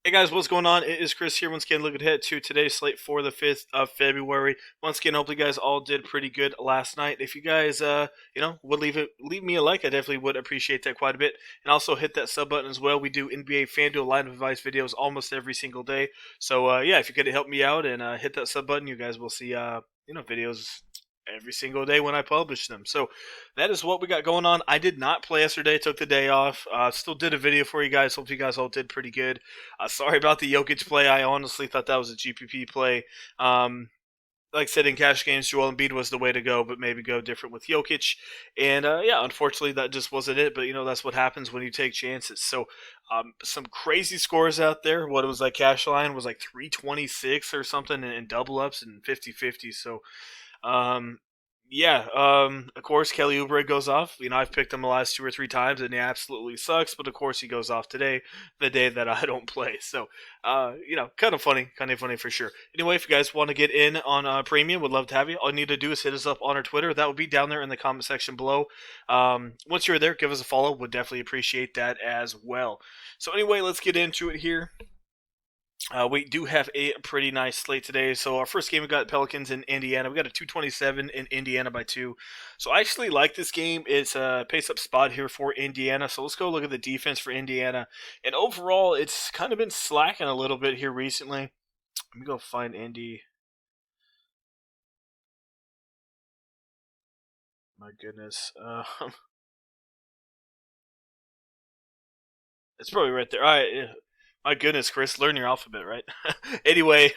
Hey guys, what's going on? It is Chris here. Once again, looking ahead to today's slate for the 5th of February. Once again, hopefully you guys all did pretty good last night. If you guys, would leave me a like, I definitely would appreciate that quite a bit. And also hit that sub button as well. We do NBA Fanduel Advice videos almost every single day. So, yeah, if you could help me out and hit that sub button, you guys will see, videos every single day when I publish them. So that is what we got going on. I did not play yesterday. Took the day off. Still did a video for you guys. Hope you guys all did pretty good. Sorry about the Jokic play. I honestly thought that was a GPP play. Like I said, in cash games, Joel Embiid was the way to go, but maybe go different with Jokic. And yeah, unfortunately, that just wasn't it. But that's what happens when you take chances. So some crazy scores out there. What it was like, cash line was like 326 or something, and double ups and 50-50. So um, yeah, of course, Kelly Oubre goes off. I've picked him the last two or three times, and he absolutely sucks. But of course, he goes off today, the day that I don't play. So, kind of funny for sure. Anyway, if you guys want to get in on Premium, would love to have you. All you need to do is hit us up on our Twitter. That will be down there in the comment section below. Once you're there, give us a follow. Would definitely appreciate that as well. So anyway, let's get into it here. We do have a pretty nice slate today. So our first game, we got Pelicans in Indiana. We got a 227 in Indiana by 2. So I actually like this game. It's a pace-up spot here for Indiana. So let's go look at the defense for Indiana. And overall, it's kind of been slacking a little bit here recently. Let me go find Indy. My goodness. It's probably right there. All right. My goodness, Chris, learn your alphabet, right? Anyway,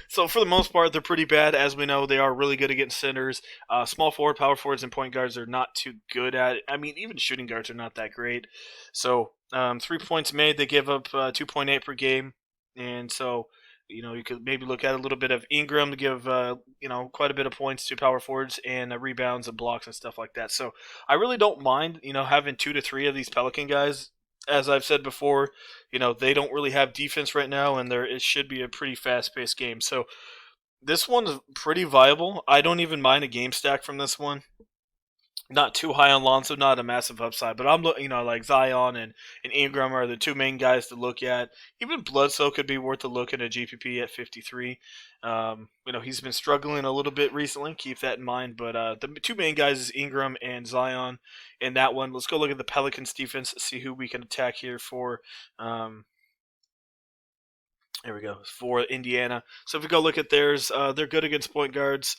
so for the most part, they're pretty bad. As we know, they are really good against centers. Small forward, power forwards, and point guards are not too good at it. I mean, even shooting guards are not that great. So 3 points made, they give up 2.8 per game. And so, you could maybe look at a little bit of Ingram to give, quite a bit of points to power forwards and rebounds and blocks and stuff like that. So I really don't mind, having 2 to 3 of these Pelican guys. As I've said before, they don't really have defense right now, and it should be a pretty fast-paced game. So this one's pretty viable. I don't even mind a game stack from this one. Not too high on Lonzo, not a massive upside, but I'm looking, like Zion and Ingram are the two main guys to look at. Even Bledsoe could be worth a look at a GPP at 53. He's been struggling a little bit recently. Keep that in mind. But the two main guys is Ingram and Zion in that one. Let's go look at the Pelicans defense, see who we can attack here for. There we go, for Indiana. So if we go look at theirs, they're good against point guards.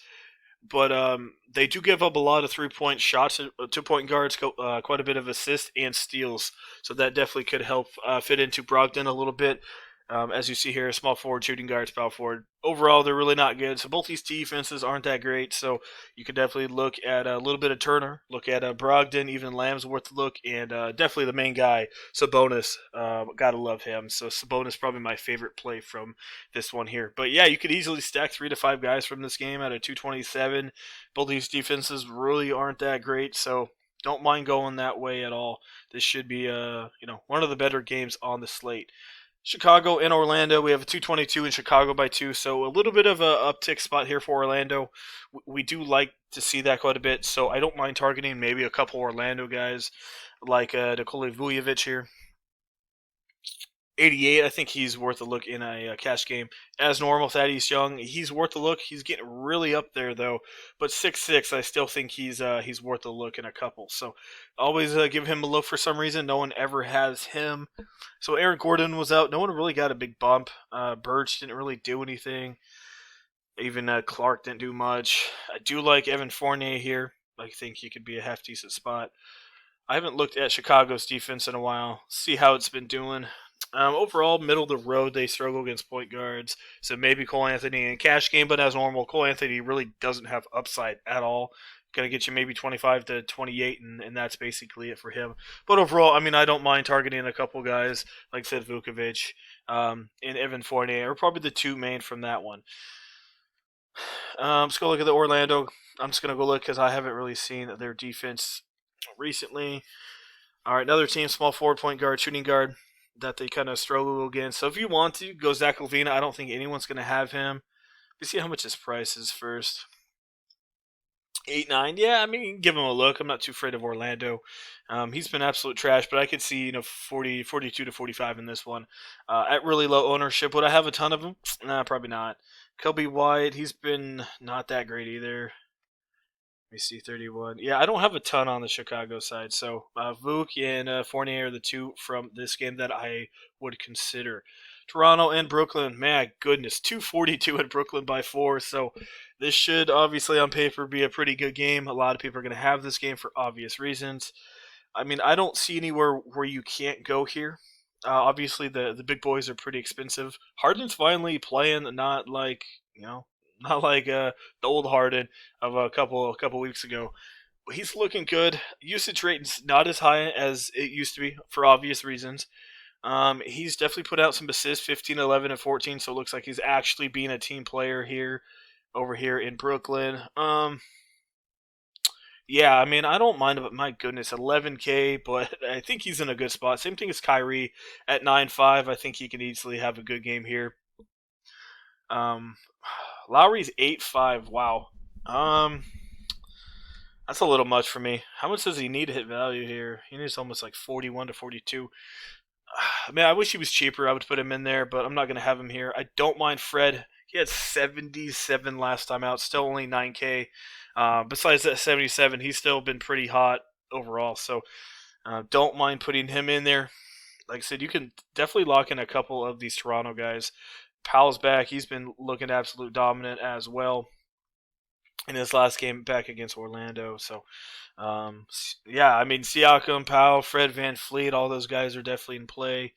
But they do give up a lot of 3-point shots to point guards, quite a bit of assists and steals. So that definitely could help fit into Brogdon a little bit. As you see here, small forward, shooting guards, power forward. Overall, they're really not good. So both these defenses aren't that great. So you could definitely look at a little bit of Turner, look at Brogdon, even Lamb's worth a look, and definitely the main guy, Sabonis. Gotta love him. So Sabonis probably my favorite play from this one here. But yeah, you could easily stack 3 to 5 guys from this game at a 227. Both these defenses really aren't that great. So don't mind going that way at all. This should be one of the better games on the slate. Chicago and Orlando. We have a 222 in Chicago by 2, so a little bit of a uptick spot here for Orlando. We do like to see that quite a bit, so I don't mind targeting maybe a couple Orlando guys like Nikola Vujovic here. 88, I think he's worth a look in a cash game. As normal, Thaddeus Young, he's worth a look. He's getting really up there though, but 6'6", I still think he's worth a look in a couple. So always give him a look for some reason. No one ever has him. So Aaron Gordon was out. No one really got a big bump. Birch didn't really do anything. Even Clark didn't do much. I do like Evan Fournier here. I think he could be a half decent spot. I haven't looked at Chicago's defense in a while. See how it's been doing. Overall, middle of the road, they struggle against point guards. So maybe Cole Anthony in cash game, but as normal, Cole Anthony really doesn't have upside at all. Going to get you maybe 25 to 28, and that's basically it for him. But overall, I mean, I don't mind targeting a couple guys, like said Vukovic and Evan Fournier, are probably the two main from that one. Let's go look at the Orlando. I'm just going to go look because I haven't really seen their defense recently. All right, another team, small forward, point guard, shooting guard, that they kind of struggle against. So if you want to, go Zach LaVine. I don't think anyone's going to have him. Let's see how much his price is first. 8-9. Yeah, I mean, give him a look. I'm not too afraid of Orlando. He's been absolute trash, but I could see 40, 42 to 45 in this one. At really low ownership, would I have a ton of him? Nah, probably not. Kobe White, he's been not that great either. Let me see, 31. Yeah, I don't have a ton on the Chicago side. So Vuk and Fournier are the two from this game that I would consider. Toronto and Brooklyn, man, goodness, 242 at Brooklyn by 4. So this should obviously on paper be a pretty good game. A lot of people are going to have this game for obvious reasons. I mean, I don't see anywhere where you can't go here. Obviously, the big boys are pretty expensive. Harden's finally playing, not like you know, not like the old Harden of a couple weeks ago. He's looking good. Usage rate's not as high as it used to be for obvious reasons. He's definitely put out some assists, 15, 11, and 14. So it looks like he's actually being a team player here, over here in Brooklyn. Yeah, I mean, I don't mind, but my goodness, 11K, but I think he's in a good spot. Same thing as Kyrie at 9.5. I think he can easily have a good game here. Um, Lowry's 8.5. Wow. Um, that's a little much for me. How much does he need to hit value here? He needs almost like 41 to 42. Man, I wish he was cheaper. I would put him in there, but I'm not going to have him here. I don't mind Fred. He had 77 last time out, still only 9K. Besides that 77, he's still been pretty hot overall. So don't mind putting him in there. Like I said, you can definitely lock in a couple of these Toronto guys. Powell's back. He's been looking absolute dominant as well in his last game back against Orlando. So, yeah, I mean, Siakam, Powell, Fred Van Fleet, all those guys are definitely in play.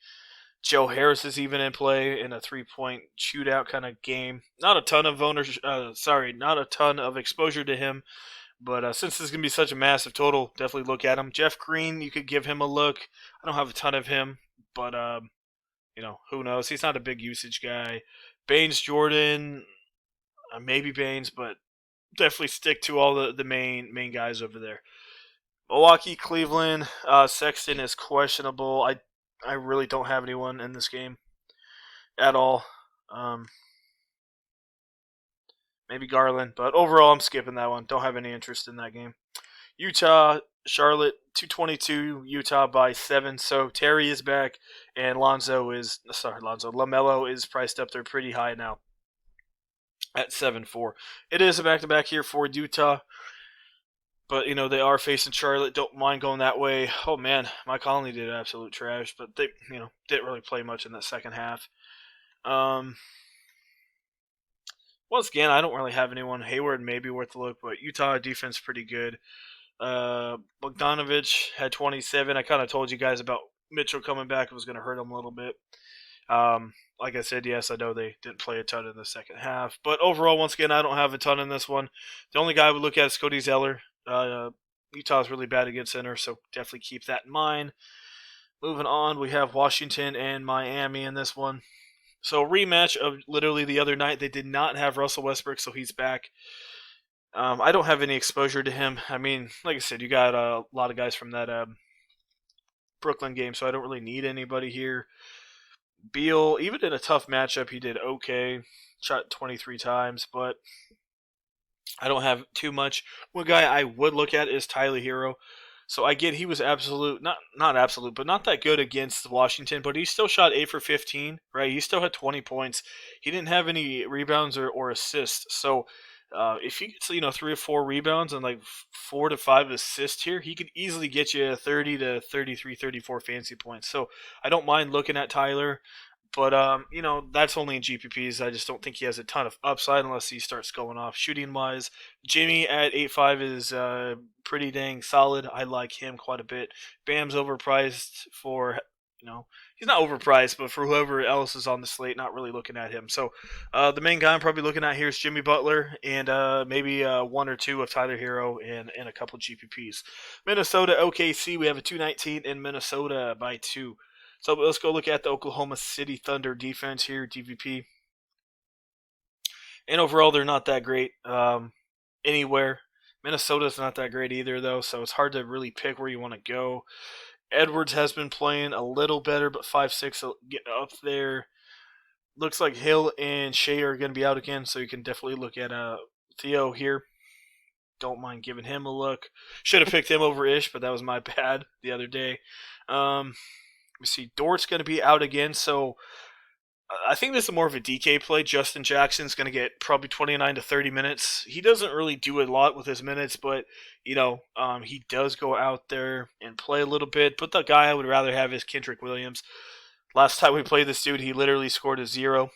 Joe Harris is even in play in a 3-point shootout kind of game. Not a ton of not a ton of exposure to him, but since this is gonna be such a massive total, definitely look at him. Jeff Green, you could give him a look. I don't have a ton of him, but who knows? He's not a big usage guy. Baines, Jordan, maybe Baines, but definitely stick to all the main guys over there. Milwaukee, Cleveland, Sexton is questionable. I really don't have anyone in this game at all. Um, Maybe Garland, but overall I'm skipping that one. Don't have any interest in that game. Utah, Charlotte, 222. Utah by 7. So Terry is back, and Lamelo is priced up there pretty high now at 7-4. It is a back-to-back here for Utah. But they are facing Charlotte. Don't mind going that way. Oh man, Mike Conley did absolute trash, but they didn't really play much in that second half. Um, Once again, I don't really have anyone. Hayward may be worth a look, but Utah defense pretty good. Bogdanovich had 27. I kind of told you guys about Mitchell coming back. It was going to hurt him a little bit. Like I said, yes, I know they didn't play a ton in the second half, but overall, once again, I don't have a ton in this one. The only guy I would look at is Cody Zeller. Utah's really bad against center, so definitely keep that in mind. Moving on, we have Washington and Miami in this one. So rematch of literally the other night. They did not have Russell Westbrook, so he's back. I don't have any exposure to him. I mean, like I said, you got a lot of guys from that Brooklyn game, so I don't really need anybody here. Beal, even in a tough matchup, he did okay. Shot 23 times, but I don't have too much. One guy I would look at is Tyler Hero. So I get he was absolute, not absolute, but not that good against Washington. But he still shot 8 for 15, right? He still had 20 points. He didn't have any rebounds or assists. So if he gets 3 or 4 rebounds and like 4 to 5 assists here, he could easily get you 30 to 33, 34 fancy points. So I don't mind looking at Tyler. But that's only in GPPs. I just don't think he has a ton of upside unless he starts going off shooting wise. Jimmy at 8.5 is pretty dang solid. I like him quite a bit. Bam's overpriced for he's not overpriced, but for whoever else is on the slate, not really looking at him. So the main guy I'm probably looking at here is Jimmy Butler and maybe 1 or 2 of Tyler Hero and a couple GPPs. Minnesota OKC, we have a 219 in Minnesota by 2. So let's go look at the Oklahoma City Thunder defense here, DVP. And overall, they're not that great anywhere. Minnesota's not that great either, though, so it's hard to really pick where you want to go. Edwards has been playing a little better, but 5'6", getting up there. Looks like Hill and Shea are going to be out again, so you can definitely look at Theo here. don't mind giving him a look. Should have picked him over Ish, but that was my bad the other day. Let me see. Dort's going to be out again, so I think this is more of a DK play. Justin Jackson's going to get probably 29 to 30 minutes. He doesn't really do a lot with his minutes, but, he does go out there and play a little bit. But the guy I would rather have is Kendrick Williams. Last time we played this dude, he literally scored a 0.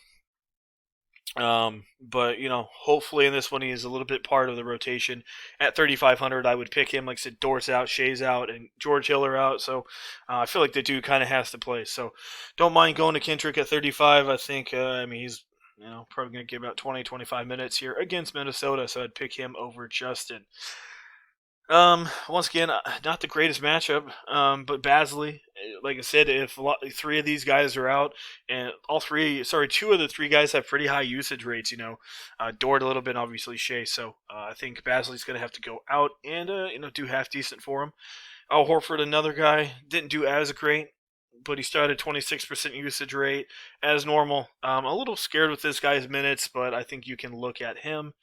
But hopefully in this one he is a little bit part of the rotation. At 3,500, I would pick him. Like I said, Dort's out, Shea's out, and George Hill are out. So I feel like the dude kind of has to play. So don't mind going to Kendrick at 35. I think he's probably going to give about 20, 25 minutes here against Minnesota. So I'd pick him over Justin. Once again, not the greatest matchup, but Basley, like I said, if three of these guys are out, and two of the three guys have pretty high usage rates, Dort a little bit, obviously Shea, so I think Basley's going to have to go out and, do half decent for him. Al Horford, another guy, didn't do as great, but he started 26% usage rate as normal. I'm a little scared with this guy's minutes, but I think you can look at him.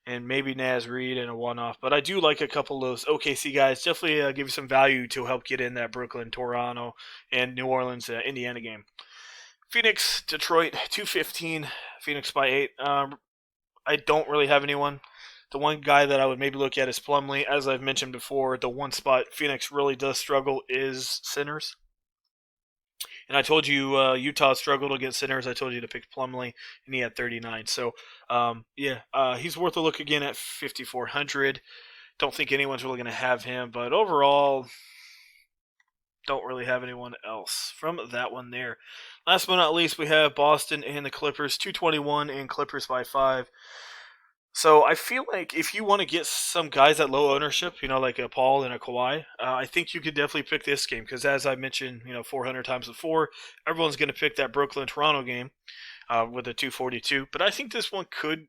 And maybe Naz Reid in a one-off. But I do like a couple of those OKC guys. Definitely give you some value to help get in that Brooklyn, Toronto, and New Orleans, Indiana game. Phoenix, Detroit, 215. Phoenix by 8. I don't really have anyone. The one guy that I would maybe look at is Plumlee. As I've mentioned before, the one spot Phoenix really does struggle is centers. And I told you Utah struggled against centers. I told you to pick Plumlee, and he had 39. So, he's worth a look again at 5,400. Don't think anyone's really going to have him, but overall, don't really have anyone else from that one there. Last but not least, we have Boston and the Clippers, 221 and Clippers by 5. So I feel like if you want to get some guys at low ownership, like a Paul and a Kawhi, I think you could definitely pick this game because, as I mentioned, 400 times before, everyone's going to pick that Brooklyn-Toronto game with a 242. But I think this one could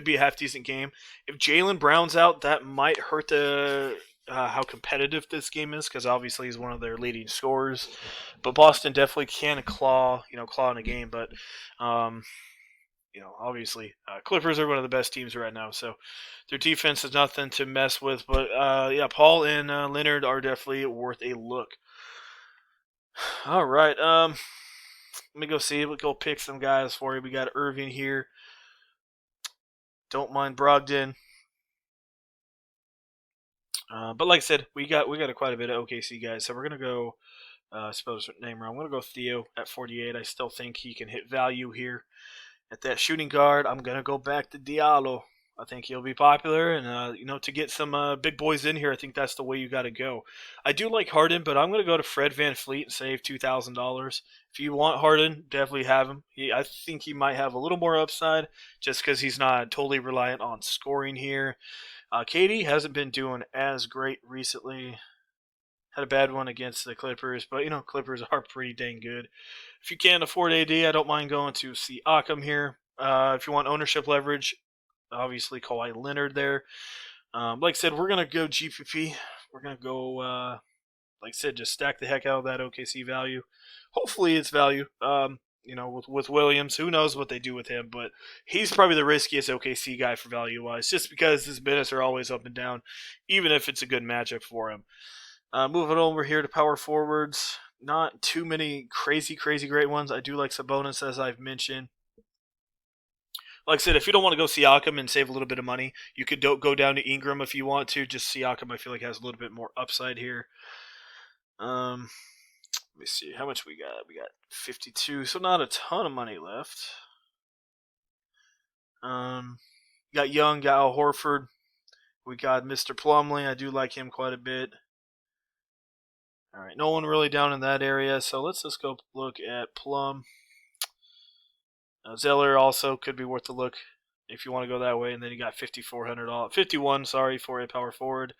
be a half-decent game. If Jaylen Brown's out, that might hurt the how competitive this game is because obviously he's one of their leading scorers. But Boston definitely can claw in a game, but. Obviously, Clippers are one of the best teams right now, so their defense is nothing to mess with. But, Paul and Leonard are definitely worth a look. All right, let me go see. We'll go pick some guys for you. We got Irving here. Don't mind Brogdon. But like I said, we got quite a bit of OKC guys, so we're going to go, suppose name wrong. I'm going to go Theo at 48. I still think he can hit value here. At that shooting guard, I'm going to go back to Diallo. I think he'll be popular, and, to get some big boys in here, I think that's the way you got to go. I do like Harden, but I'm going to go to Fred VanVleet and save $2,000. If you want Harden, definitely have him. I think he might have a little more upside just because he's not totally reliant on scoring here. KD hasn't been doing as great recently. Had a bad one against the Clippers, but, Clippers are pretty dang good. If you can't afford AD, I don't mind going to Siakam here. If you want ownership leverage, obviously Kawhi Leonard there. Like I said, we're going to go GPP. We're going to go, like I said, just stack the heck out of that OKC value. Hopefully it's value. With Williams, who knows what they do with him, but he's probably the riskiest OKC guy for value-wise, just because his minutes are always up and down, even if it's a good matchup for him. Moving over here to power forwards, not too many crazy great ones. I do like Sabonis, as I've mentioned. Like I said, if you don't want to go Siakam and save a little bit of money, you could go down to Ingram if you want to. Just Siakam, I feel like, has a little bit more upside here. Let me see. How much we got? We got 52, so not a ton of money left. Got Young, got Al Horford. We got Mr. Plumlee. I do like him quite a bit. All right, no one really down in that area, so let's just go look at Plum. Zeller also could be worth a look if you want to go that way, and then you got $5,400, for a power forward,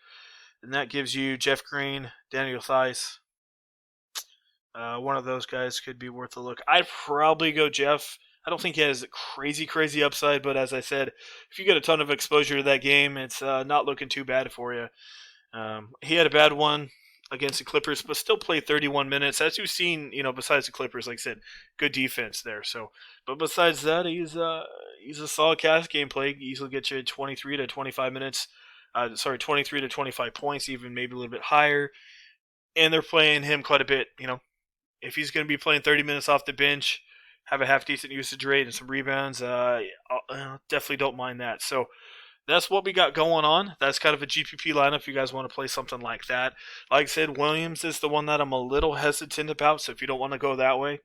and that gives you Jeff Green, Daniel Theis. One of those guys could be worth a look. I'd probably go Jeff. I don't think he has crazy upside, but as I said, if you get a ton of exposure to that game, it's not looking too bad for you. He had a bad one against the Clippers, but still played 31 minutes. As you've seen, besides the Clippers, like I said, good defense there. So, but besides that, he's a solid cast gameplay. Easily get you 23 to 25 minutes sorry, 23 to 25 points, even maybe a little bit higher. And they're playing him quite a bit. If he's going to be playing 30 minutes off the bench, have a half decent usage rate and some rebounds, definitely don't mind that. So that's what we got going on. That's kind of a GPP lineup if you guys want to play something like that. Like I said, Williams is the one that I'm a little hesitant about. So if you don't want to go that way,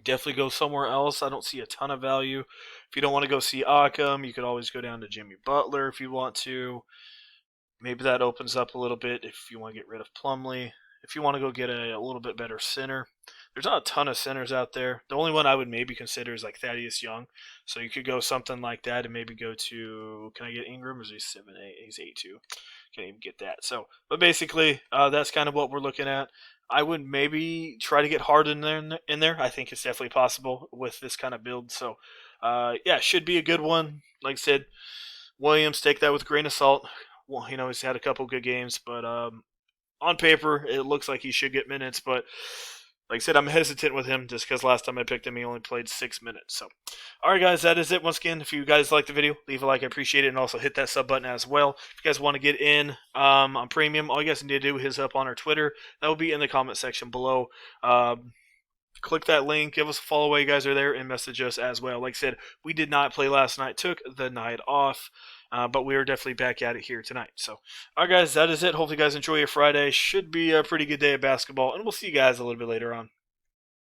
definitely go somewhere else. I don't see a ton of value. If you don't want to go see Occam, you could always go down to Jimmy Butler if you want to. Maybe that opens up a little bit if you want to get rid of Plumlee. If you want to go get a little bit better center, there's not a ton of centers out there. The only one I would maybe consider is like Thaddeus Young. So you could go something like that and maybe go to, can I get Ingram? Or is he 7'8"? He's 8'2". Can't even get that. So, but basically, that's kind of what we're looking at. I would maybe try to get Harden in there. I think it's definitely possible with this kind of build. So, yeah, should be a good one. Like I said, Williams, take that with a grain of salt. Well, he's had a couple good games, but on paper, it looks like he should get minutes. But like I said, I'm hesitant with him just because last time I picked him, he only played 6 minutes. So, all right, guys, that is it. Once again, if you guys like the video, leave a like. I appreciate it. And also hit that sub button as well. If you guys want to get in on premium, all you guys need to do is up on our Twitter. That will be in the comment section below. Click that link, give us a follow while you guys are there, and message us as well. Like I said, we did not play last night, took the night off, but we are definitely back at it here tonight. So, all right, guys, that is it. Hopefully, you guys enjoy your Friday. Should be a pretty good day of basketball, and we'll see you guys a little bit later on.